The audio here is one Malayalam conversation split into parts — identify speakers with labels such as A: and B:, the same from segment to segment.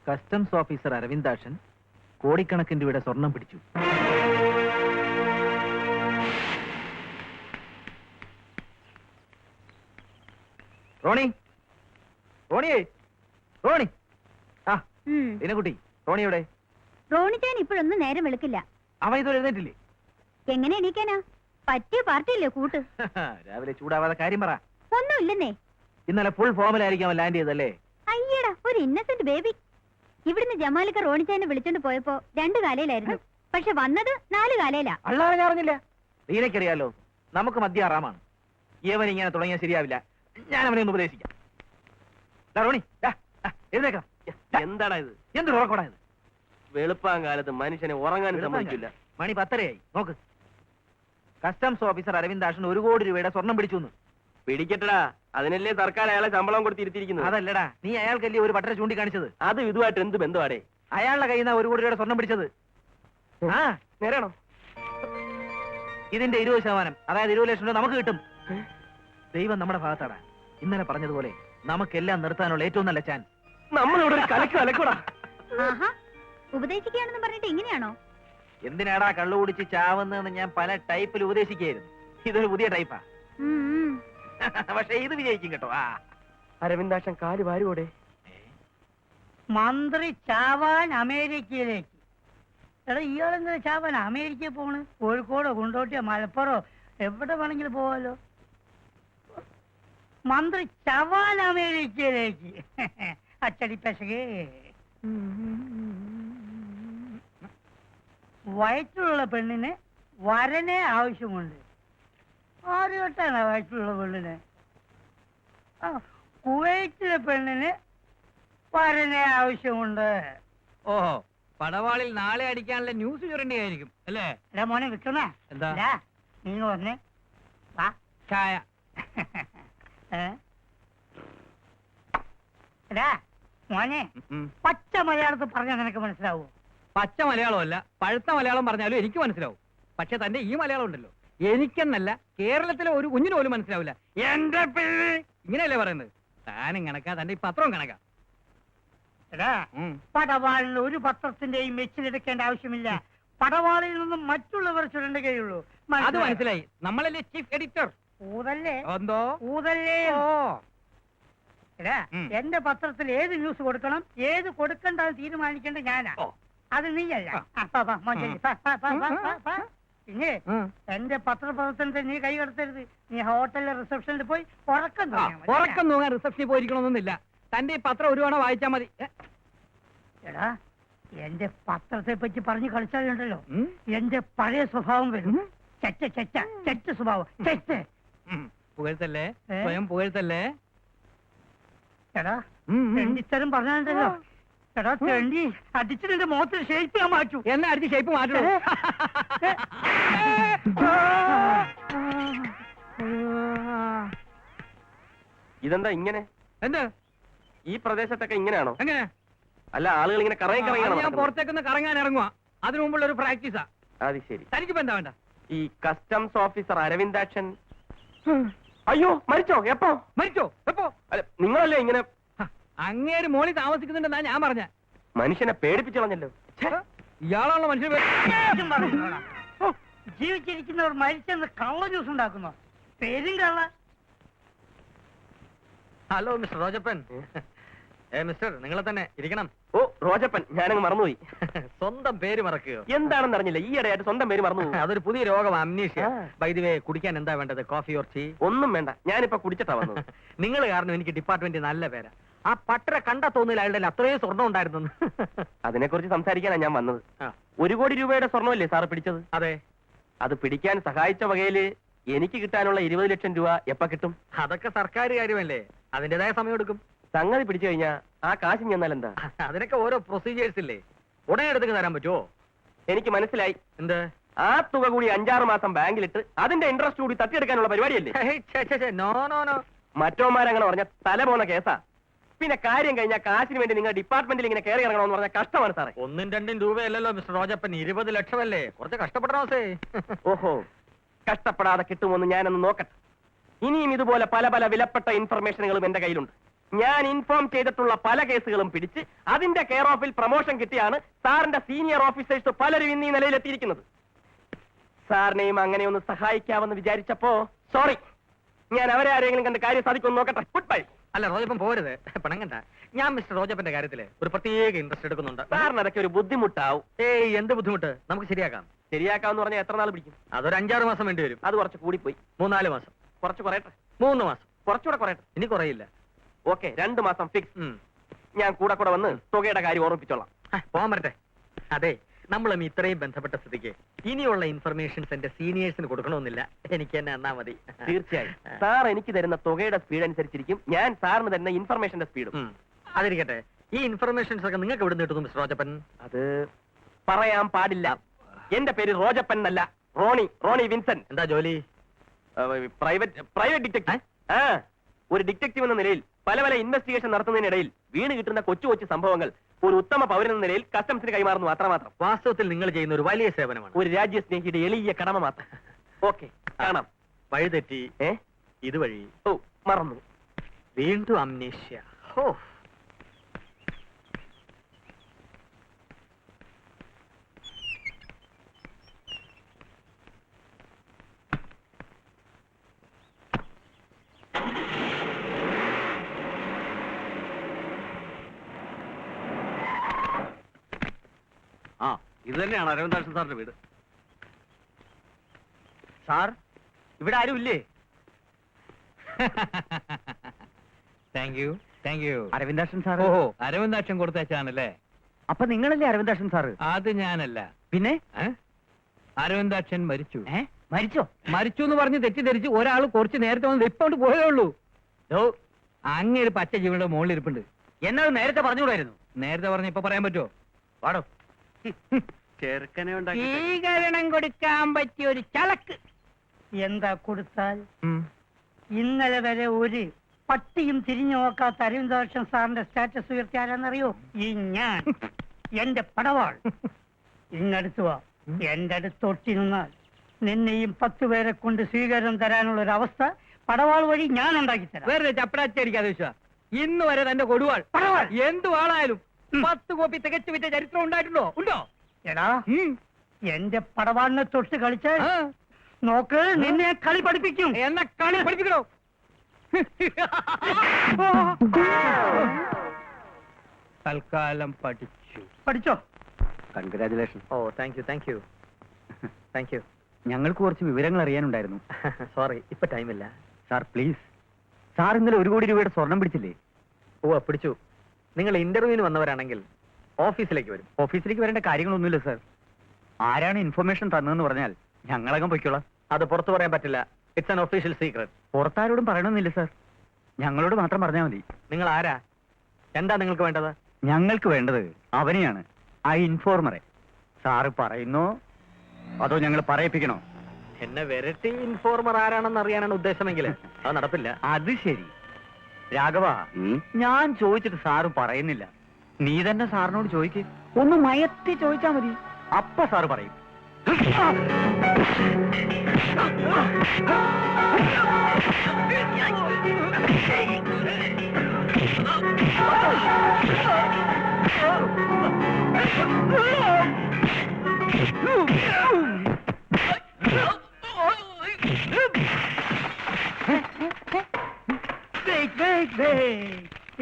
A: കസ്റ്റംസ് ഓഫീസർ അരവിന്ദാക്ഷൻ കോടിക്കണക്കിന് രൂപയുടെ സ്വർണം പിടിച്ചു. റോണി, റോണിയേ, റോണി. ആ കുട്ടി, റോണി എവിടെ?
B: റോണിച്ചാൻ ഇപ്പോഴൊന്നും നേരം വെളുക്കില്ല.
A: അവൻ ഇതുവരെ എഴുന്നേറ്റില്ലേ?
B: എങ്ങനെ എണീക്കാനാ? പറ്റിയ പാർട്ടിയില്ലേ കൂട്ട്.
A: രാവിലെ ചൂടാവാതെ കാര്യം പറ.
B: ഒന്നുമില്ലെന്നേ.
A: ഇന്നലെ ഫുൾ ഫോമിലായിരിക്കും അവൻ ലാൻഡ് ചെയ്തല്ലേ?
B: അയ്യടാ, ഒരു ഇന്നസെന്റ് ബേബി. ഇവിടുന്ന് ജമാലിക്ക റോണിച്ചാനെ വിളിച്ചോണ്ട് പോയപ്പോ 2 കാലയിലായിരുന്നു. പക്ഷെ വന്നത് 4 കാലയിലാ.
A: അള്ളാഹ് ഞാൻ അറിഞ്ഞില്ല. നീനക്കറിയാലോ, നമുക്ക് മദ്യ ആറാമാണ്. ഇവൻ ഇങ്ങനെ തുടങ്ങിയാൽ ശരിയാവില്ല. ഞാൻ അവനെ ഒന്ന് ഉപദേശിക്കാം. റോണി എഴുന്നേക്കാം.
C: എന്താടാ ഇത്?
A: എന്തൊരു ഉറക്കോടാ ഇത്?
C: വെളുപ്പാൻ കാലത്ത് മനുഷ്യനെ ഉറങ്ങാൻ സമ്മതിക്കില്ല.
A: മണി 10:30 നോക്ക്. കസ്റ്റംസ് ഓഫീസർ അരവിന്ദാക്ഷൻ 1 കോടി രൂപയുടെ സ്വർണം പിടിച്ചു.
C: പിടിക്കട്ടടാ, അതിനല്ലേ സർക്കാർ അയാളെ ശമ്പളം കൊടുത്തിരുത്തിയിരിക്കുന്നത്.
A: അതല്ലടാ, നീ അയാൾക്കല്ലേ ഒരു പട്ടര ചൂണ്ടിക്കാണിച്ചത്?
C: അത് ഇതുമായിട്ട് എന്ത് ബന്ധമാടേ?
A: അയാളുടെ കയ്യിൽ നിന്ന് 1 കോടി രൂപയുടെ സ്വർണം പിടിച്ചത്. ആ
C: നേരാണോ?
A: ഇതിന്റെ 20%, അതായത് 20 ലക്ഷം രൂപ നമുക്ക് കിട്ടും. ദൈവം നമ്മുടെ ഭാഗത്താടാ. ഇന്നലെ പറഞ്ഞതുപോലെ നമുക്കെല്ലാം നിർത്താനുള്ള ഏറ്റവും നല്ല ചാൻസ്.
C: നമ്മളിവിടെ ഒരു കലക്ക് കലക്കൂടാ.
B: ഉപദേശിക്കുകയാണെന്ന് പറഞ്ഞിട്ട് ഇങ്ങനെയാണോ?
A: എന്തിനാടാ കള്ളു കുടിച്ച് ചാവുന്നതെന്ന് ഞാൻ പല ടൈപ്പിൽ ഉപദേശിക്കായിരുന്നു. ഇതൊരു പുതിയ ടൈപ്പാ. പക്ഷെ ഇത് വിജയിക്കും കേട്ടോ.
C: അരവിന്ദാക്ഷൻ കാല് വാരുവോടെ.
D: മന്ത്രി ചാവാൻ അമേരിക്കയിലേക്ക്. എടാ, ഇയാളെന്താ ചാവാൻ അമേരിക്കയിൽ പോണ്? കോഴിക്കോടോ കുണ്ടോട്ടിയോ മലപ്പുറോ എവിടെ വേണമെങ്കിലും പോവാലോ. മന്ത്രി ചവാൻ അമേരിക്കയിലേക്ക്. അച്ചടി പെശകേ. വയറ്റിലുള്ള പെണ്ണിന് വരനെ ആവശ്യമുണ്ട്. ആര് കേട്ടാണ് വയറ്റിലുള്ള പെണ്ണിന്? കുവൈറ്റിലെ പെണ്ണിന് വരനെ ആവശ്യമുണ്ട്.
E: ഓഹോ, പടവാളിൽ നാളെ അടിക്കാനുള്ള ന്യൂസ് ചുരണ്ടിയായിരിക്കും അല്ലേ?
D: എടാ മോനെ വിക്രമേ,
E: എന്താ
D: നിങ്ങൾ പറഞ്ഞേ വാ
E: ചായ.
D: എടാ മോനെ, പച്ച മലയാളത്തിൽ പറഞ്ഞാൽ നിനക്ക് മനസ്സിലാവോ?
E: പച്ച മലയാളമല്ല, പഴുത്ത മലയാളം പറഞ്ഞാലും എനിക്ക് മനസ്സിലാവും. പക്ഷെ തന്റെ ഈ മലയാളം ഉണ്ടല്ലോ, എനിക്കെന്നല്ല കേരളത്തിലെ ഒരു കുഞ്ഞിന് പോലും മനസ്സിലാവില്ല. എന്റെ പേര് ഇങ്ങനെയല്ലേ പറയുന്നത്? താനും കണക്കാ, തന്റെ ഈ പത്രവും കണക്കാ.
D: എടാ, പടവാളിൽ ഒരു പത്രത്തിന്റെയും മെച്ചിലെടുക്കേണ്ട ആവശ്യമില്ല. പടവാളിൽ നിന്നും മറ്റുള്ളവർ ചുരണ്ടുകയുള്ളൂ.
E: അത് മനസ്സിലായി. നമ്മളല്ലേ ചീഫ് എഡിറ്റർ?
D: ഊതല്ലേ
E: എന്തോ
D: ഊതല്ലേ. എടാ, എന്റെ പത്രത്തിൽ ഏത് ന്യൂസ് കൊടുക്കണം, ഏത് കൊടുക്കണ്ടെന്ന് തീരുമാനിക്കേണ്ട ഞാനാ, അത് നീയല്ല. പിന്നെ എന്റെ പത്രപ്രവർത്തനത്തിൽ നീ കൈ കടത്തരുത്. നീ ഹോട്ടലിലെ റിസപ്ഷനിൽ പോയി
E: ഉറക്കം തൂങ്ങാൻ റിസപ്ഷനിൽ പോയിരിക്കണമെന്നൊന്നുമില്ല. തന്റെ ഈ പത്രം ഒരു തവണ വായിച്ചാൽ മതി.
D: എടാ, എന്റെ പത്രത്തെ പറ്റി പറഞ്ഞു കളിച്ചാലുണ്ടല്ലോ എന്റെ പഴയ സ്വഭാവം വരും. ചെറ്റ ചെറ്റ ചെറ്റ സ്വഭാവം. ചെറ്റ്
E: പുകഴ്ത്തല്ലേ, സ്വയം പുകഴ്ത്തല്ലേ.
D: എടാ, തെണ്ടിത്തരം പറഞ്ഞാലുണ്ടല്ലോ. എടാ തെണ്ടി, അടിച്ചിട്ട് മുഖത്തിൽ ഷേപ്പ് ഞാൻ മാറ്റൂ.
E: എന്നെ അടിച്ച് ഷേപ്പ് മാറ്റൂ.
C: ഇതെന്താ ഇങ്ങനെ?
E: എന്ത്
C: ഈ പ്രദേശത്തൊക്കെ ഇങ്ങനെയാണോ?
E: എങ്ങനെ?
C: അല്ല, ആളുകൾ ഇങ്ങനെ കറങ്ങി കറങ്ങി.
E: ഞാൻ പുറത്തേക്കൊന്ന് കറങ്ങാൻ ഇറങ്ങുക. അതിനു മുമ്പുള്ള ഒരു പ്രാക്ടീസാ.
C: അത് ശരി.
E: തനിക്കിപ്പോ എന്താ വേണ്ട?
C: ഈ കസ്റ്റംസ് ഓഫീസർ അരവിന്ദാക്ഷൻ അയ്യോ മരിച്ചോ? എപ്പോ
E: മരിച്ചോ? എപ്പോ?
C: അല്ല, നിങ്ങളല്ലേ ഇങ്ങനെ
E: അങ്ങേര് മോളിൽ താമസിക്കുന്നുണ്ടെന്നാ ഞാൻ പറഞ്ഞ.
C: മനുഷ്യനെ പേടിപ്പിച്ചു കളഞ്ഞല്ലോ.
E: ഇയാളാണല്ലോ മനുഷ്യനെ.
D: ജീവിച്ചിരിക്കുന്നവർ മരിച്ചെന്ന് കള്ള ന്യൂസ് ഉണ്ടാക്കുന്നു. പേരും കള്ള.
A: Hello mister റോജപ്പൻ. മിസ്റ്റർ, നിങ്ങളെ തന്നെ ഇരിക്കണം.
C: ഓ റോജപ്പൻ, ഞാനങ്ങ് മറന്നുപോയി.
A: സ്വന്തം പേര് മറക്കുകയോ?
C: എന്താണെന്ന് അറിഞ്ഞില്ല, ഈയിടെയായിട്ട് സ്വന്തം പേര് മറന്നു.
A: അതൊരു പുതിയ രോഗം, അമ്നീഷ്യ. ബൈ ദി വേ, കുടിക്കാൻ എന്താ വേണ്ടത്? Coffee or tea?
C: ഒന്നും വേണ്ട, ഞാനിപ്പോ കുടിച്ചിട്ടാ വന്നത്.
A: നിങ്ങൾ കാരണം എനിക്ക് ഡിപ്പാർട്ട്മെന്റ് നല്ല പേരാ. ആ പട്ടര കണ്ട തോന്നില്ല അയാളുടെ അത്രയും സ്വർണ്ണം ഉണ്ടായിരുന്നു.
C: അതിനെക്കുറിച്ച് സംസാരിക്കാനാ ഞാൻ വന്നത്. 1 കോടി രൂപയുടെ സ്വർണ്ണമല്ലേ സാറ് പിടിച്ചത്?
A: അതെ.
C: അത് പിടിക്കാൻ സഹായിച്ച വകയില് എനിക്ക് കിട്ടാനുള്ള 20 ലക്ഷം രൂപ എപ്പ കിട്ടും?
A: അതൊക്കെ സർക്കാർ കാര്യമല്ലേ, അതിന്റേതായ സമയം എടുക്കും.
C: സംഗതി പിടിച്ചു കഴിഞ്ഞാ ആ കാശ് ചെന്നാൽ എന്താ?
A: അതിനൊക്കെ ഓരോ പ്രൊസീജിയേഴ്സ് ഇല്ലേ, ഉടനെ എടുത്ത് തരാൻ പറ്റുമോ?
C: എനിക്ക് മനസ്സിലായി.
A: എന്ത്?
C: ആ തുക കൂടി 5-6 മാസം ബാങ്കിലിട്ട് അതിന്റെ ഇൻട്രസ്റ്റ് കൂടി തട്ടിയെടുക്കാനുള്ള പരിപാടിയല്ലേ?
A: No no no.
C: മറ്റോമാരങ്ങനെ പറഞ്ഞ തല പോന്ന കേസാ. പിന്നെ കാര്യം കഴിഞ്ഞാൽ കാശിന് വേണ്ടി നിങ്ങൾ ഡിപ്പാർട്ട്മെന്റിൽ ഇങ്ങനെ കയറി ഇറങ്ങണമെന്ന് പറഞ്ഞാൽ കഷ്ടമാണ് സാറേ.
A: 1-2 രൂപയല്ലല്ലോ മിസ്റ്റർ റോജപ്പൻ, 20 ലക്ഷമല്ലേ. കുറച്ച് കഷ്ടപ്പെടണോ?
C: ഓഹോ, കഷ്ടപ്പെടാതെ കിട്ടുമോന്ന് ഞാനൊന്ന് നോക്കട്ടെ. ഇനിയും ഇതുപോലെ പല പല വിലപ്പെട്ട ഇൻഫർമേഷനുകളും എന്റെ കയ്യിലുണ്ട്. ഞാൻ ഇൻഫോം ചെയ്തിട്ടുള്ള പല കേസുകളും പിടിച്ച് അതിന്റെ കെയർ ഓഫിൽ പ്രൊമോഷൻ കിട്ടിയാണ് സാറിന്റെ സീനിയർ ഓഫീസേഴ്സ് പലരും ഇന്ന് ഈ നിലയിലെത്തിയിരിക്കുന്നത്. സാറിനെയും അങ്ങനെ ഒന്ന് സഹായിക്കാമെന്ന് വിചാരിച്ചപ്പോ സോറി, ഞാൻ അവരെ ആരെങ്കിലും കണ്ട് കാര്യം സാധിക്കുമെന്ന് നോക്കട്ടെ. Good bye.
E: അല്ല റോജപ്പൻ പോരുത്, പണങ്ങണ്ട. ഞാൻ മിസ്റ്റർ റോജപ്പന്റെ കാര്യത്തില് ഒരു പ്രത്യേക ഇൻട്രസ്റ്റ് എടുക്കുന്നുണ്ട്.
C: സാറിന് അതൊക്കെ ഒരു ബുദ്ധിമുട്ടാവും.
E: ഏയ് എന്ത് ബുദ്ധിമുട്ട്, നമുക്ക് ശരിയാക്കാം.
C: ശരിയാക്കാന്ന് പറഞ്ഞാൽ എത്ര നാൾ പിടിക്കും?
E: അതൊരു 5-6 മാസം വേണ്ടി വരും.
C: അത് കുറച്ച് കൂടിപ്പോയി.
E: 3-4 മാസം.
C: കുറച്ച് കുറയട്ടെ.
E: 3 മാസം.
C: കുറച്ചുകൂടെ കുറയട്ടെ.
E: ഇനി കുറയില്ല.
C: ഓക്കെ, 2 മാസം ഫിക്സ്. ഞാൻ കൂടെ വന്ന് തുകയുടെ കാര്യം ഓർമ്മിപ്പിച്ചോളാം.
E: പോകാൻ പറ്റേ. അതെ, നമ്മളും ഇത്രയും ബന്ധപ്പെട്ട സ്ഥിതിക്ക് ഇനിയുള്ള ഇൻഫർമേഷൻസ് എന്റെ സീനിയേഴ്സിന് കൊടുക്കണമെന്നില്ല. എനിക്ക് തന്നെ എന്നാ മതി.
C: തീർച്ചയായും സാർ എനിക്ക് തരുന്ന തുകയുടെ സ്പീഡ് അനുസരിച്ചിരിക്കും ഞാൻ സാറിന് തരുന്ന ഇൻഫർമേഷന്റെ സ്പീഡും.
E: അതിരിക്കട്ടെ, ഈ ഇൻഫർമേഷൻസ് ഒക്കെ നിങ്ങൾക്ക് എവിടെ നിന്ന് കിട്ടുന്നു മിസ്റ്റർ റോജപ്പൻ?
C: അത് പറയാൻ പാടില്ല. എന്റെ പേര് റോജപ്പൻ എന്നല്ല, റോണി വിൻസെന്റ്.
E: എന്താ ജോലി?
C: Private detective. ഒരു ഡിറ്റക്റ്റീവ് എന്ന നിലയിൽ പല ഇൻവെസ്റ്റിഗേഷൻ നടത്തുന്നതിനിടയിൽ വീണ് കിട്ടുന്ന കൊച്ചു കൊച്ചു സംഭവങ്ങൾ ഒരു ഉത്തമ പൗരൻ എന്ന നിലയിൽ കസ്റ്റംസിന് കൈമാറുന്നു അത്രമാത്രം.
E: വാസ്തവത്തിൽ നിങ്ങൾ ചെയ്യുന്ന ഒരു വലിയ സേവനമാണ്.
C: ഒരു രാജ്യസ്നേഹിയുടെ എളിയ കടമ മാത്രം. ഓക്കെ, കാണാം.
E: വഴിതെറ്റി ഇതുവഴി
C: മറന്നു.
E: വീണ്ടും അംനേഷ്യ. ഹോ,
A: ഇത് തന്നെയാണ് അരവിന്ദാക്ഷൻ സാറിന്റെ വീട്.
E: സാർ ഇവിടെ ആരും ഇല്ലേ? Thank you.
A: അരവിന്ദാക്ഷൻ സാർ.
E: ഓഹോ, അരവിന്ദാക്ഷൻ കൊടുത്തയച്ചാണല്ലേ?
A: അപ്പൊ നിങ്ങളല്ലേ അരവിന്ദാക്ഷൻ സാറ്?
E: അത് ഞാനല്ല.
A: പിന്നെ
E: അരവിന്ദാക്ഷൻ മരിച്ചു.
A: മരിച്ചോ?
E: മരിച്ചു എന്ന് പറഞ്ഞ് തെറ്റിദ്ധരിച്ച് ഒരാൾ കുറച്ച് നേരത്തെ വന്ന് ഇപ്പോണ്ട് പോയേ ഉള്ളൂ. അങ്ങേര് പച്ച ജീവനുടെ മുകളിൽ ഇരിപ്പുണ്ട്.
A: എന്നത് നേരത്തെ പറഞ്ഞുകൂടായിരുന്നു.
E: നേരത്തെ പറഞ്ഞ ഇപ്പൊ പറയാൻ പറ്റുമോ?
A: പാടോ. ചെറുക്കനെ
D: സ്വീകരണം കൊടുക്കാൻ പറ്റിയ ഒരു ചലക്ക് എന്താ കൊടുത്താൽ? ഇന്നലെ വരെ ഒരു പട്ടിയും തിരിഞ്ഞു നോക്കാത്ത അരവിന്ദാക്ഷൻ സാറിന്റെ സ്റ്റാറ്റസ് ഉയർത്തി ആരാന്നറിയോ? ഈ ഞാൻ. എന്റെ പടവാൾ. ഇങ്ങടുത്ത് വാ. എന്റെ അടുത്തൊട്ടി നിന്നാൽ നിന്നെയും 10 പേരെ കൊണ്ട് സ്വീകരണം തരാനുള്ള ഒരു അവസ്ഥ പടവാൾ വഴി ഞാൻ ഉണ്ടാക്കി തരാം.
E: വേറെ ചപ്പടാച്ചടിക്കാതെ വിശ്വാ. ഇന്ന് വരെ തന്റെ കൊടുവാൾ
D: പടവാൾ
E: എന്തു വാളായാലും 10 കോപ്പി തികച്ചു വിറ്റ ചരിത്രം ഉണ്ടായിട്ടുണ്ടോ? ഉണ്ടോ?
D: എടാ, എന്റെ പടവാളിനെ തൊട്ട് കളിച്ച് നോക്ക്, നിന്നെ കളി പഠിപ്പിക്കും.
E: എന്നെ കളി പഠിപ്പിക്കണോ? തൽക്കാലം
D: പഠിച്ചോ?
A: കൺഗ്രാചുലേഷൻ.
E: Oh thank you.
A: ഞങ്ങൾക്ക് കുറച്ച് വിവരങ്ങൾ അറിയാനുണ്ടായിരുന്നു.
E: സോറി, ഇപ്പൊ ടൈമില്ല.
A: Sir please. സാർ ഇന്നലെ 1 കോടി രൂപയുടെ സ്വർണം പിടിച്ചില്ലേ?
E: ഓ പിടിച്ചു. നിങ്ങൾ ഇന്റർവ്യൂവിന് വന്നവരാണെങ്കിൽ ഓഫീസിലേക്ക് വരും.
A: ഓഫീസിലേക്ക് വരേണ്ട കാര്യങ്ങളൊന്നുമില്ല സാർ. ആരാണ് ഇൻഫർമേഷൻ തന്നതെന്ന് പറഞ്ഞാൽ ഞങ്ങളകം പൊയ്ക്കോളാം.
E: അത് പുറത്തു പറയാൻ പറ്റില്ല. It's an official secret.
A: പുറത്താരോടും പറയണമെന്നില്ല സാർ. ഞങ്ങളോട് മാത്രം പറഞ്ഞാൽ മതി.
E: നിങ്ങൾ ആരാ? എന്താ നിങ്ങൾക്ക് വേണ്ടത്?
A: ഞങ്ങൾക്ക് വേണ്ടത് അവനെയാണ്, ആ ഇൻഫോർമറെ. സാറ് പറയുന്നോ അതോ ഞങ്ങൾ പറയിപ്പിക്കണോ?
E: എന്നെ വെരട്ടി ഇൻഫോർമർ ആരാണെന്ന് അറിയാനാണ് ഉദ്ദേശമെങ്കിൽ അത് നടപ്പില്ല.
A: അത് ശരി. രാഘവ, ഞാൻ ചോദിച്ചിട്ട് സാറ് പറയുന്നില്ല. നീ തന്നെ സാറിനോട് ചോദിക്ക്. ഒന്ന് മയത്തി ചോദിച്ചാ മതി. അപ്പ സാറ് പറയും.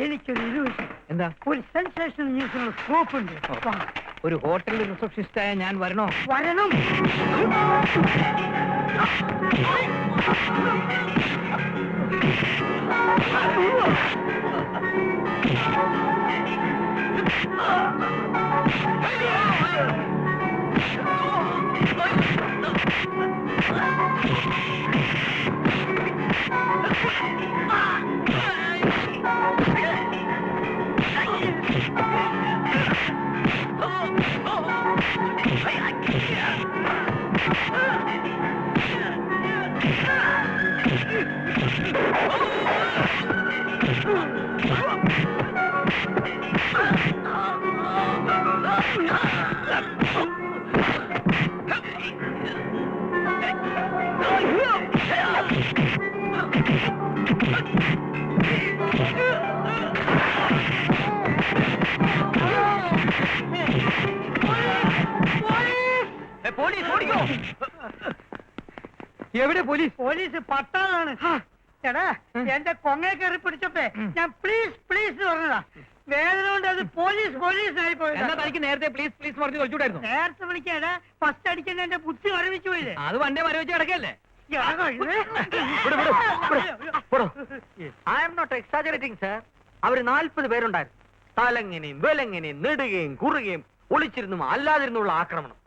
D: എനിക്കൊരു illusion.
E: എന്താ?
D: ഒരു സെൻസേഷണൽ ന്യൂസിനുള്ള സ്കോപ്പ് ഉണ്ട്.
E: ഒരു ഹോട്ടലിൽ റിസപ്ഷനിസ്റ്റായ ഞാൻ വരണോ?
D: വരണം.
E: എവിടെ പോലീസ്?
D: പോലീസ് പട്ടാളാണ്. എടാ എന്റെ കൊങ്ങയെ കയറി പിടിച്ചപ്പേ ഞാൻ പ്ലീസ് പ്ലീസ് പറഞ്ഞതാ. വേദന കൊണ്ട് അത് പോലീസ് പോലീസ് ആയി പോയത്.
E: എന്നാ തനിക്ക് നേരത്തെ പ്ലീസ് പ്ലീസ് പറഞ്ഞ് കളിച്ചൂടായിരുന്നു?
D: നേരത്തെ വിളിക്കാടാ, ഫസ്റ്റ് അടിക്കുന്ന എന്റെ ബുദ്ധി മരവിച്ചു പോയില്ലേ.
E: അത് വണ്ടേ മരവിച്ച് കിടക്കല്ലേ?
A: I am not exaggerating sir. അവര് 40 പേരുണ്ടായിരുന്നു. തലങ്ങനെയും വിലങ്ങനെയും നെടുകയും കുറുകയും ഒളിച്ചിരുന്നും അല്ലാതിരുന്നുള്ള ആക്രമണം.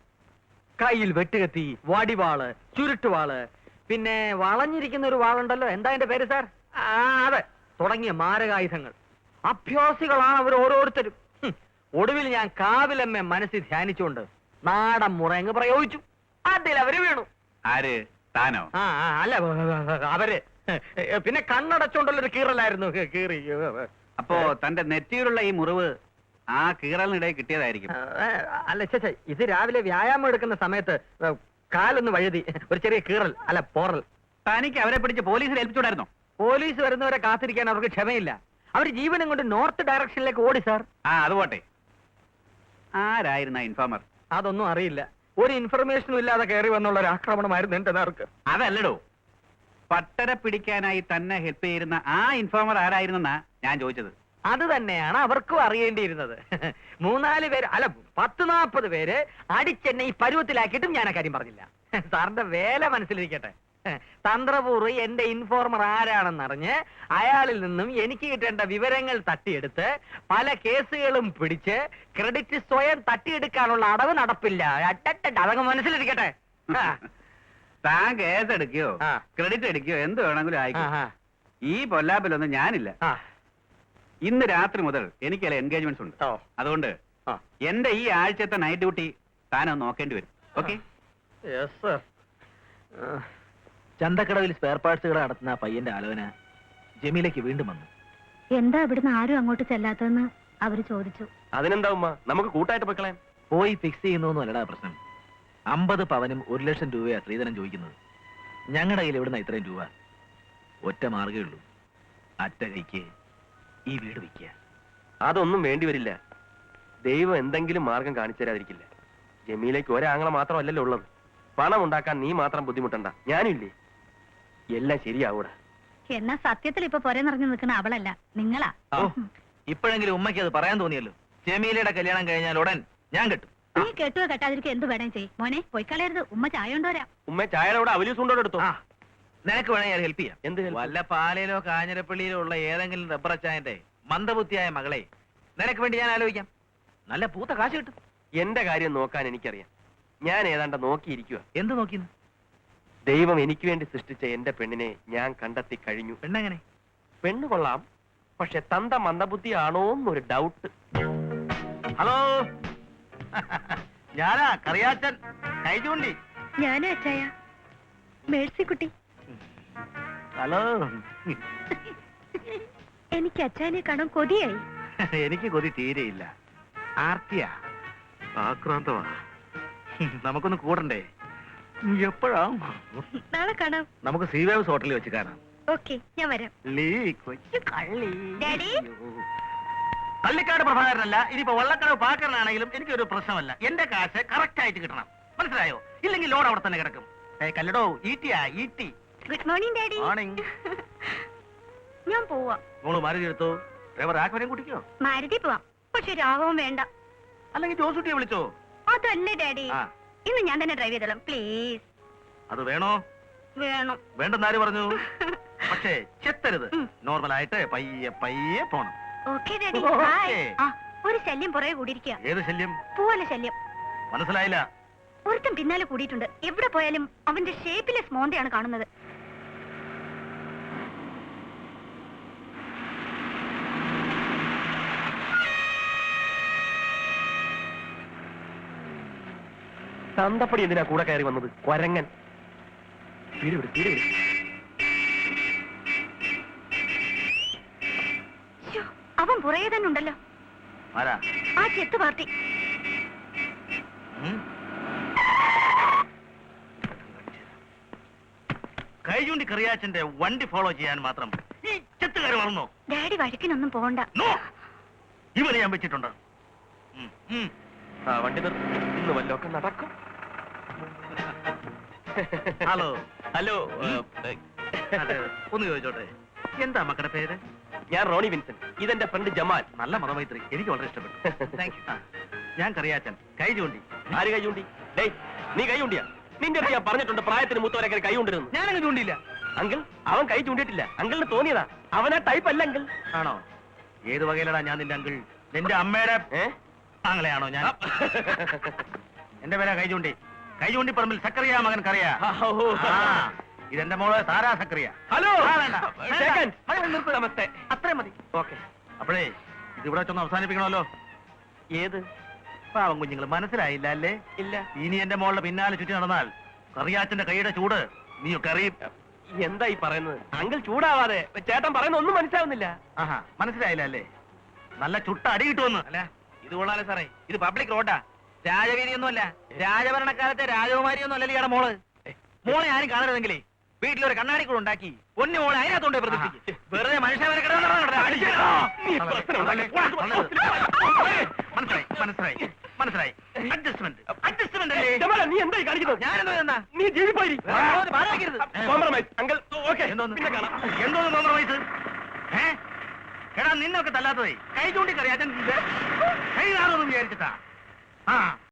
A: കയ്യിൽ വെട്ടുകത്തി, വടിവാള്, ചുരുട്ടുവാള്, പിന്നെ വളഞ്ഞിരിക്കുന്ന ഒരു വാളുണ്ടല്ലോ, എന്താ എന്റെ പേര് സാർ? അതെ, തുടങ്ങിയ മാരകായുധങ്ങൾ. അഭ്യാസികളാണ് അവർ ഓരോരുത്തരും. ഒടുവിൽ ഞാൻ കാവിലമ്മ മനസ്സിൽ ധ്യാനിച്ചുകൊണ്ട് നാടൻ മുറയങ്ങ് പ്രയോഗിച്ചു. അതിൽ അവര് വീണു.
F: ആര്? താനോ?
A: അല്ല, അവര്. പിന്നെ കണ്ണടച്ചോണ്ടുള്ളൊരു കീറലായിരുന്നു. കീറി.
F: അപ്പോ തന്റെ നെറ്റിയിലുള്ള ഈ മുറിവ് ആ കീറലിനിടെ കിട്ടിയതായിരിക്കും.
A: അല്ല ചേച്ചാ, ഇത് രാവിലെ വ്യായാമം എടുക്കുന്ന സമയത്ത് കാലൊന്ന് വഴുതി ഒരു ചെറിയ കീറൽ, അല്ല പോറൽ.
F: തനിക്ക് അവരെ പിടിച്ച് പോലീസിൽ ഏൽപ്പിച്ചൂടായിരുന്നോ?
A: പോലീസ് വരുന്നവരെ കാത്തിരിക്കാൻ അവർക്ക് ക്ഷമയില്ല. അവർ ജീവനും കൊണ്ട് നോർത്ത് ഡയറക്ഷനിലേക്ക് ഓടി സാർ.
F: അത് പോട്ടെ. ആരായിരുന്ന ഇൻഫോമർ?
A: അതൊന്നും അറിയില്ല. ഒരു ഇൻഫർമേഷനും ഇല്ലാതെ കയറി വന്നുള്ള ഒരു ആക്രമണമായിരുന്നു എന്റെ നേർക്ക്.
F: അതല്ലടോ, പട്ടര പിടിക്കാനായി തന്നെ ഹെൽപ്പ് ചെയ്യുന്ന ആ ഇൻഫോമർ ആരായിരുന്നെന്നാ ഞാൻ ചോദിച്ചത്.
A: അത് തന്നെയാണ് അവർക്കും അറിയേണ്ടിയിരുന്നത്. 3-4 പേര്, അല്ല 10-40 പേര് അടിച്ചെന്നെ ഈ പരുവത്തിലാക്കിയിട്ടും ഞാൻ ആ കാര്യം പറഞ്ഞില്ല. സാറിന്റെ വേല മനസ്സിലിരിക്കട്ടെ. തന്ത്രപൂർവ്വം എന്റെ ഇൻഫോർമർ ആരാണെന്നറിഞ്ഞ് അയാളിൽ നിന്നും എനിക്ക് കിട്ടേണ്ട വിവരങ്ങൾ തട്ടിയെടുത്ത് പല കേസുകളും പിടിച്ച് ക്രെഡിറ്റ് സ്വയം തട്ടിയെടുക്കാനുള്ള അടവ് നടപ്പില്ല. അതങ്ങ് മനസ്സിലിരിക്കട്ടെ.
F: താൻ കേസ് എടുക്കുകയോ ക്രെഡിറ്റ് എടുക്കുകയോ എന്ത് വേണമെങ്കിലും ആയിക്കോ. ഈ പൊല്ലാപ്പിലൊന്നും ഞാനില്ല. ഇന്ന് രാത്രി മുതൽ എനിക്ക് ചില എൻഗേജ്മെന്റ്സ് ഉണ്ട്. അതുകൊണ്ട് എന്റെ ഈ ആഴ്ചത്തെ നൈറ്റ് ഡ്യൂട്ടി താനൊന്ന് നോക്കേണ്ടി വരും. ഓക്കെ?
A: ചന്തക്കടവിൽ സ്പെയർ പാർട്സ് കട നടത്തുന്ന ആ പയ്യന്റെ ആലോചന ജമീലേക്ക് വീണ്ടും വന്നു.
B: എന്താ ഇവിടുന്ന് ആരും അങ്ങോട്ട് ചെല്ലാത്തതെന്ന് അവര് ചോദിച്ചു.
C: അതിനെന്താ ഉമ്മ, നമുക്ക് കൂട്ടായിട്ട് പൊയ്ക്കളെ.
A: പോയി ഫിക്സ് ചെയ്യുന്നൊന്നും അല്ലടാ പ്രശ്നം. 50 പവനും 1 ലക്ഷം രൂപയാ സ്ത്രീധനം ചോദിക്കുന്നത്. ഞങ്ങളുടെ കയ്യിൽ എവിടുന്ന ഇത്രയും രൂപ? ഒറ്റ മാർഗേ ഉള്ളൂ, അറ്റകൈക്ക് ഈ വീട് വിൽക്കുക.
C: അതൊന്നും വേണ്ടി വരില്ല. ദൈവം എന്തെങ്കിലും മാർഗം കാണിച്ചു തരാതിരിക്കില്ല. ജമീലേക്ക് ഒരാങ്ങളെ മാത്രമല്ലല്ലോ ഉള്ളത്. പണം ഉണ്ടാക്കാൻ നീ മാത്രം ബുദ്ധിമുട്ടണ്ട, ഞാനും ഇല്ലേ. എല്ലാം ശരിയാവൂടാ.
B: എന്നാ സത്യത്തിൽ ഇപ്പൊ പൊര നിറഞ്ഞു നിൽക്കുന്ന അവളല്ല, നിങ്ങളാ.
A: ഇപ്പോഴെങ്കിലും ഉമ്മയ്ക്ക് അത് പറയാൻ തോന്നിയല്ലോ. ജമീലയുടെ കല്യാണം കഴിഞ്ഞാൽ ഉടൻ ഞാൻ കെട്ടും.
B: നീ കെട്ടുക കെട്ടാതിരിക്കും എന്ത് വേണേ ചെയ്യും. മോനെ പോയി കളയരുത്, ഉമ്മ ചായ കൊണ്ടുവരാം.
C: ഉമ്മ ചായയുടെ കൂടെ അവലീസ് കൊണ്ടോടെ എടുത്തോ.
A: നിനക്ക് വേണേ ഞാൻ ഹെൽപ്പ് ചെയ്യാം.
C: എന്ത് help?
A: വല്ല പാലയിലോ കാഞ്ഞിരപ്പള്ളിയിലോ ഉള്ള ഏതെങ്കിലും റബ്ബറച്ചായന്റെ മന്ദബുദ്ധിയായ മകളെ നിനക്ക് വേണ്ടി ഞാൻ ആലോചിക്കാം. നല്ല പൂത്ത കാശ് കിട്ടും.
C: എന്റെ കാര്യം നോക്കാൻ എനിക്കറിയാം. ഞാൻ ഏതാണ്ട് നോക്കിയിരിക്കുക.
A: എന്ത് നോക്കിന്ന്?
C: ദൈവം എനിക്ക് വേണ്ടി സൃഷ്ടിച്ച എന്റെ പെണ്ണിനെ ഞാൻ കണ്ടെത്തി കഴിഞ്ഞു.
A: പെണ്ണെങ്ങനെ?
C: പെണ്ണ് കൊള്ളാം, പക്ഷെ തന്ത മന്ദബുദ്ധിയാണോന്നൊരു ഡൗട്ട്.
A: ഹലോ, ഞാനാ കറിയാച്ചൻ കൈചൂണ്ടി.
B: ഞാനും അച്ചായ മേഴ്സിക്കുട്ടി.
A: ഹലോ.
B: എനിക്ക് അച്ചായനെ കാണാൻ കൊതിയായി.
A: എനിക്ക് കൊതി തീരെയില്ല. ആർത്തിയാ, ആക്രാന്തമാ. നമുക്കൊന്ന് കൂടണ്ടേ? എപ്പോഴാ?
B: നാളെ കാണാം.
A: നമുക്ക് സീവേവ്സ് ഹോട്ടലിൽ വെച്ച് കാണാം.
B: ഓക്കെ, ഞാൻ വരാം.
A: കൊച്ചു കള്ളി.
B: ഡാഡി.
A: പള്ളിക്കാട് പ്രഭാകരനല്ല, ഇനിയിപ്പോ വള്ളക്കടവ് പാക്കറിനാണെങ്കിലും എനിക്കൊരു പ്രശ്നമല്ല. എന്റെ കാശ് കറക്റ്റ് ആയിട്ട് കിട്ടണം, മനസ്സിലായോ? ഇല്ലെങ്കിൽ ലോഡ് അവിടെ തന്നെ കിടക്കും. കല്ലടോ, ഈട്ടിയാ ഈട്ടി.
B: Good morning daddy.
A: മോർണിംഗ്.
B: ഞാൻ പോവാ.
A: മോള് മാരുതി എടുത്തോ. ഡ്രൈവർ ആക്വരെയും കുട്ടിക്കോ?
B: മാരുതി പോവാം, പക്ഷെ രാഘവം വേണ്ട.
A: അല്ലെങ്കിൽ ജോസൂട്ടിയെ വിളിച്ചോ?
B: അതല്ലേ ഡാഡി,
A: ആ,
B: ഇന്ന് ഞാൻ തന്നെ ഡ്രൈവ് ചെയ്തോളാം പ്ലീസ്.
A: അത് വേണോ?
B: വേണം.
A: വേണ്ടെന്നാര് പറഞ്ഞു? പക്ഷേ ചെത്തരുത്. നോർമലായിട്ട് പയ്യെ പയ്യെ പോണം.
B: Okay daddy.
A: ഓക്കേ.
B: ബൈ. ആ, ഒരു ശല്യം പുറകെ കൂടിയിരിക്കുക.
A: ഏത് ശല്യം?
B: പൂവല ശല്യം.
A: മനസ്സിലായില്ല.
B: ഒരുത്തൻ പിന്നാലെ കൂടിയിട്ടുണ്ട്. എവിടെ പോയാലും അവന്റെ ഷേപ്പിലെ സ്മോന്തയാണ് കാണുന്നത്.
C: തന്തപ്പടി എന്തിനാ കൂടെ കയറി വന്നത്? കൊരങ്ങൻ.
B: ശ്ശോ, അവൻ പുറകെ തന്നെ ഉണ്ടല്ലോ.
A: ആരാ?
B: ആ ചെത്ത് പാർട്ടി.
A: കൈചൂണ്ടി കറിയാച്ചന്റെ വണ്ടി ഫോളോ ചെയ്യാൻ മാത്രം ഈ ചെത്തുകാർ വളർന്നോ?
B: ഡാഡി വഴക്കിനൊന്നും പോകണ്ട.
A: നോ, ഇവനെ ഞാൻ വെച്ചിട്ടുണ്ട്.
C: വണ്ടി നിർത്തി. ഇന്ന് വല്ലതൊക്കെ നടക്കും.
F: ഹലോ
C: ഹലോ
F: ഒന്ന് ചോദിച്ചോട്ടെ എന്താ മക്കളുടെ പേര്?
C: ഞാൻ റോണി വിൻസൻ, ഇതെന്റെ ഫ്രണ്ട് ജമാൽ.
F: നല്ല മതമൈത്രി, എനിക്ക് വളരെ ഇഷ്ടപ്പെട്ടു. Thank you. ഞാൻ കറിയാച്ചൻ, കൈ ചൂണ്ടി.
C: ആര് കൈ ചൂണ്ടി? ഡേയ്, നീ കൈ ചൂണ്ടിയാ? നിന്റെ അടുത്ത് ഞാൻ പറഞ്ഞിട്ടുണ്ട് പ്രായത്തിന് മൂത്തവരൊക്കെ കൈ ചൂണ്ടിരുന്നു.
F: ഞാനങ്ങ് ചൂണ്ടിയില്ല.
C: അങ്കിൾ, അവൻ കൈ ചൂണ്ടിയിട്ടില്ല. അങ്കിളിന് തോന്നിയതാ. അവനാ ടൈപ്പ് അല്ല അങ്കിൾ.
F: ആണോ? ഏത് വകയിലടാ ഞാൻ നിന്റെ അങ്കിൾ? നിന്റെ അമ്മയുടെ ആങ്ങളെയാണോ ഞാൻ? എന്റെ പേരാ കൈ ചൂണ്ടി. കൈ ചൂണ്ടി പറമ്പിൽ സക്കറിയ മകൻ കറിയാ. ഇതെന്റെ മോള് സാരാ സക്കറിയ.
C: ഹലോ,
F: നമസ്തേ. അത്രയും മതി. ഓക്കെ. അപ്പോഴേ ഇതിവിടെ വെച്ചൊന്ന് അവസാനിപ്പിക്കണമല്ലോ.
C: ഏത്
F: പാവം കുഞ്ഞുങ്ങൾ മനസ്സിലായില്ല അല്ലേ?
C: ഇല്ല.
F: ഇനി എന്റെ മോളുടെ പിന്നാലെ ചുറ്റി നടന്നാൽ കറിയാച്ചന്റെ കൈയുടെ ചൂട് നീയൊക്കെ അറിയും.
C: എന്താ ഈ പറയുന്നത്? അങ്കിൾ ചൂടാവാതെ. ചേട്ടൻ പറയുന്ന ഒന്നും മനസ്സിലാവുന്നില്ല.
F: ആഹാ, മനസ്സിലായില്ല അല്ലേ? നല്ല ചുട്ട അടി കിട്ടുമെന്ന്.
E: അല്ല ഇത് കൊള്ളാലോ സാറേ, ഇത് പബ്ലിക് റോഡാ, രാജവീതിയൊന്നുമല്ല, രാജഭരണക്കാലത്തെ രാജകുമാരിയൊന്നും അല്ലല്ലോ ഇയാടെ മോള്. മോളെ ആരും കാണരുതെങ്കിലേ വീട്ടിലൊരു കണ്ണാടി കൂടെ ഉണ്ടാക്കി പൊന്നു മോളെ അതിനകത്തോണ്ട് പ്രതിഷ്ഠിക്കും. വെറുതെ മനുഷ്യനെ
F: മനസ്സിലായി മനസ്സിലായി മനസ്സിലായി. അഡ്ജസ്റ്റ്മെന്റ് അഡ്ജസ്റ്റ്മെന്റ് അല്ലേ?
C: ജമാല, നീ എന്താ ഈ കാണിക്കുന്നത്?
E: ഞാനെന്തോ
C: നീ ജീവിപ്പോയി. കോംപ്രമൈസ്. Uncle okay.
F: എന്തോന്ന് കോംപ്രമൈസ്? എടാ നിന്നൊക്കെ തല്ലാത്തതേ കൈ ചൂണ്ടി കറിയാച്ചൻ കൈ കാണുമെന്ന് വിചാരിച്ചിട്ടാ. ആ